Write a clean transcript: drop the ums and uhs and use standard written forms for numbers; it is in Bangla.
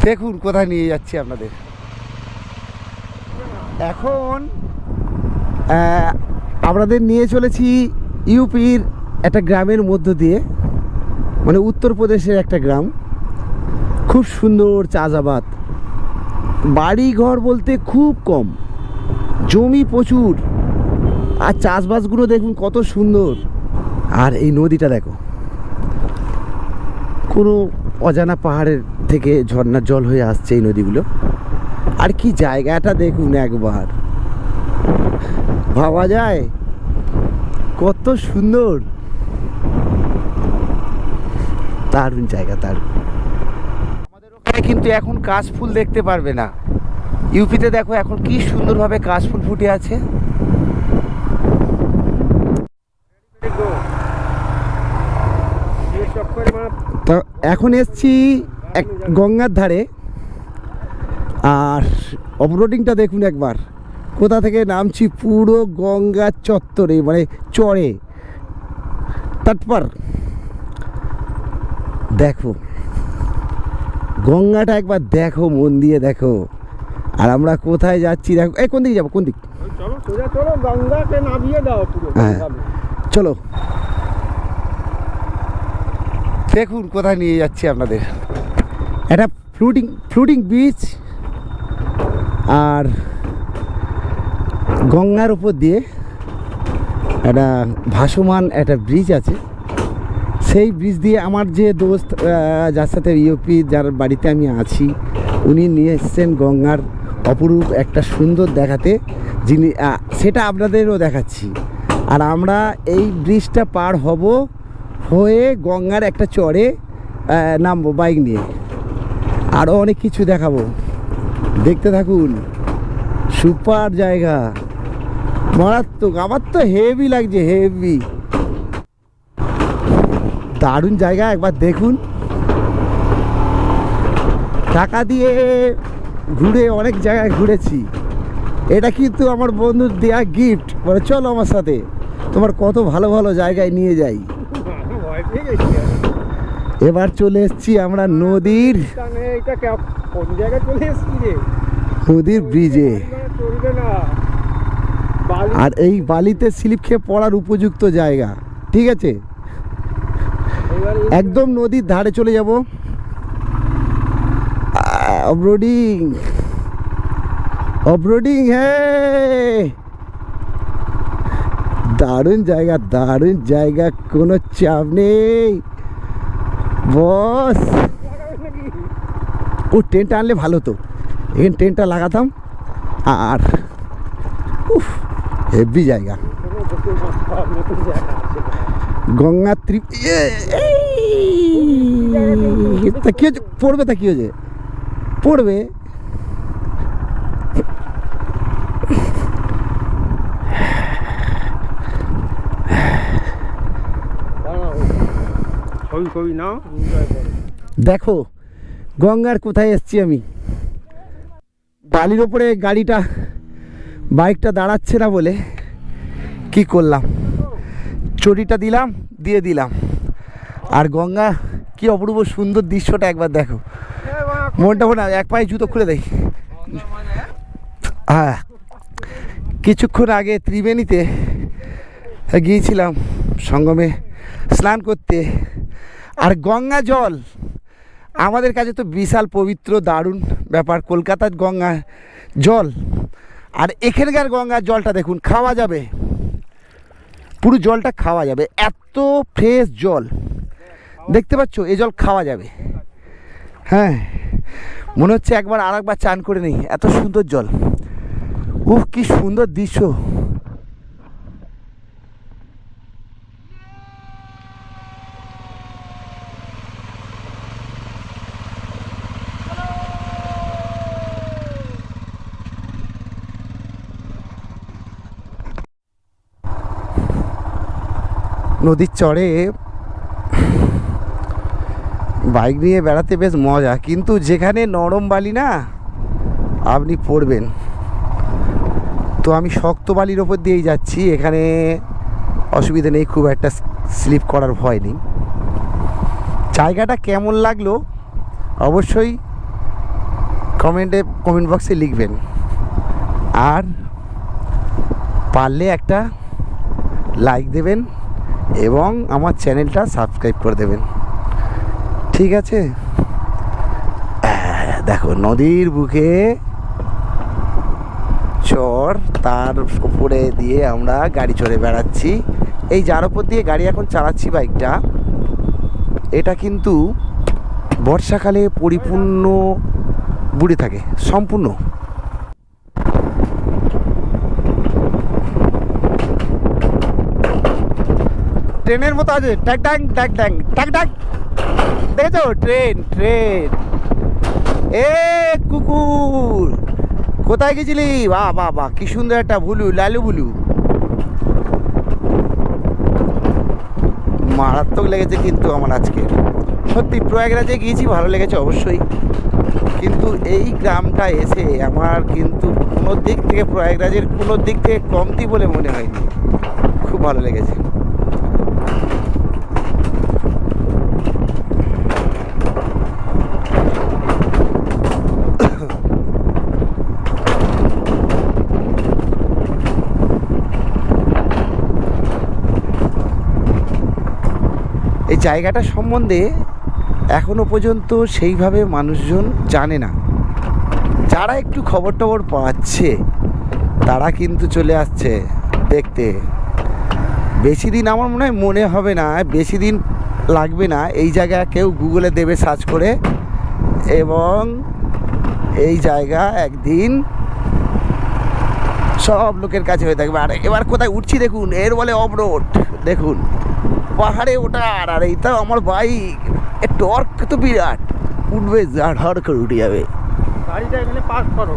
দেখুন কোথায় নিয়ে যাচ্ছি আপনাদের। এখন আপনাদের নিয়ে চলেছি ইউপির একটা গ্রামের মধ্য দিয়ে, মানে উত্তরপ্রদেশের একটা গ্রাম। খুব সুন্দর চাষাবাদ, বাড়ি ঘর বলতে খুব কম, জমি প্রচুর, আর চাষবাসগুলো দেখুন কত সুন্দর। আর এই নদীটা দেখো, কোনো অজানা পাহাড়ের থেকে ঝর্ণার জল হয়ে আসছে এই নদীগুলো। আর কি জায়গাটা দেখুন একবার, ভাবা যায় কত সুন্দর, দারুণ জায়গা দারুণ। আমাদের ওখানে কিন্তু এখন কাশফুল দেখতে পারবে না, ইউপিতে দেখো এখন কি সুন্দরভাবে কাশফুল ফুটে আছে। তো এখন এসছি এক গঙ্গার ধারে, আর অফরোডিংটা দেখুন একবার, কোথা থেকে নামছি, পুরো গঙ্গার চত্বরে, মানে চড়ে তৎপর। দেখো গঙ্গাটা একবার দেখো, মন দিয়ে দেখো। আর আমরা কোথায় যাচ্ছি দেখো, এই কোন দিকে যাবো, কোন দিক? চলো সোজা চলো, গঙ্গাকে নামিয়ে দাও পুরো। হ্যাঁ চলো, দেখুন কোথায় নিয়ে যাচ্ছি আপনাদের। একটা ফ্লুটিং বিচ, আর গঙ্গার উপর দিয়ে একটা ভাসমান একটা ব্রিজ আছে। সেই ব্রিজ দিয়ে আমার যে দোস্ত, যার সাথে ইউপি, যার বাড়িতে আমি আছি, উনি নিয়ে এসছেন গঙ্গার অপরূপ একটা সুন্দর দেখাতে, যিনি সেটা আপনাদেরও দেখাচ্ছি। আর আমরা এই ব্রিজটা পার হয়ে গঙ্গার একটা চড়ে নামবো বাইক নিয়ে, আরও অনেক কিছু দেখাবো, দেখতে থাকুন। সুপার জায়গা, মারাত্মক, আমার তো হেভি লাগছে, হেভি দারুণ জায়গা, একবার দেখুন। টাকা দিয়ে ঘুরে অনেক জায়গায় ঘুরেছি, এটা কিন্তু আমার বন্ধুর দেয়া গিফট, বলে চলো আমার সাথে, তোমার কত ভালো ভালো জায়গায় নিয়ে যাই। এবার চলে এসছি আমরা নদীর ব্রিজে, আর এই বালিতে স্লিপ খেয়ে পড়ার উপযুক্ত জায়গা, ঠিক আছে। একদম নদীর ধারে চলে যাব। অফরোডিং হ্যাঁ, দারুণ জায়গা, কোনো চাপ নেই বস। ও টেন্টটা আনলে ভালো তো, এখানে টেন্টটা লাগাতাম। আর হেভি জায়গা, গঙ্গা কি হচ্ছে, পড়বে, তা কি হয়েছে, পড়বে। দেখো গঙ্গার কোথায় এসছি আমি, বালির ওপরে বাইকটা দাঁড়াচ্ছে না বলে কি করলাম, চটিটা দিয়ে দিলাম। আর গঙ্গা কি অপূর্ব সুন্দর দৃশ্যটা একবার দেখো, মনটা এক পায়ে জুতো খুলে দেয়। হ্যাঁ, কিছুক্ষণ আগে ত্রিবেণীতে গিয়েছিলাম সঙ্গমে স্নান করতে, আর গঙ্গা জল আমাদের কাছে তো বিশাল পবিত্র দারুণ ব্যাপার। কলকাতার গঙ্গা জল আর এখানকার গঙ্গার জলটা দেখুন, খাওয়া যাবে, পুরো জলটা খাওয়া যাবে, এত ফ্রেশ জল দেখতে পাচ্ছ, এই জল খাওয়া যাবে। হ্যাঁ, মনে হচ্ছে একবার আর একবার চান করে নেই, এত সুন্দর জল। উহ, কি সুন্দর দৃশ্য। নদীর চড়ে বাইক নিয়ে বেড়াতে বেশ মজা, কিন্তু যেখানে নরম বালি না আপনি পড়বেন। তো আমি শক্ত বালির ওপর দিয়েই যাচ্ছি, এখানে অসুবিধা নেই, খুব একটা স্লিপ করার ভয় নেই। জায়গাটা কেমন লাগলো অবশ্যই কমেন্ট বক্সে লিখবেন। আর পারলে একটা লাইক দেবেন এবং আমার চ্যানেলটা সাবস্ক্রাইব করে দেবেন, ঠিক আছে? দেখো নদীর বুকে চর, তার উপরে দিয়ে আমরা গাড়ি চড়ে বেড়াচ্ছি। এই যার উপর দিয়ে গাড়ি এখন চালাচ্ছি বাইকটা, এটা কিন্তু বর্ষাকালে পরিপূর্ণ বুড়ে থাকে সম্পূর্ণ। ট্রেনের মতো আছে, ট্যাক ট্যাং ট্যাক ট্যাং ট্যাক ট্যাক, দেখেছো? Train train. এ কুকুর, কোথায় গেছিলি? বাহ বাহ বাহ, কি সুন্দর একটা বুলু, লালু বুলু, মারাত্মক লেগেছে কিন্তু আমার আজকে। সত্যি প্রয়াগরাজে গিয়েছি, ভালো লেগেছে অবশ্যই, কিন্তু এই গ্রামটা এসে আমার কিন্তু কোনো দিক থেকে প্রয়াগরাজের কোনো দিক থেকে কমতি বলে মনে হয়নি, খুব ভালো লেগেছে। এই জায়গাটা সম্বন্ধে এখনো পর্যন্ত সেইভাবে মানুষজন জানে না। যারা একটু খবর টবর পাচ্ছে তারা কিন্তু চলে আসছে দেখতে। বেশি দিন আমার মনে হবে না, বেশি দিন লাগবে না, এই জায়গা কেউ গুগলে দেবে সার্চ করে, এবং এই জায়গা একদিন সব লোকের কাছে হয়ে থাকবে। আর এবার কোথায় উঠছি দেখুন, এর বলে অফ রোড। দেখুন পাহাড়ে ওঠার, আর এইটা আমার বাইক, এর টর্ক তো বিরাট, উঠবে ঝাড় করে উঠে যাবে। গাড়িটা এখানে পার্ক করো।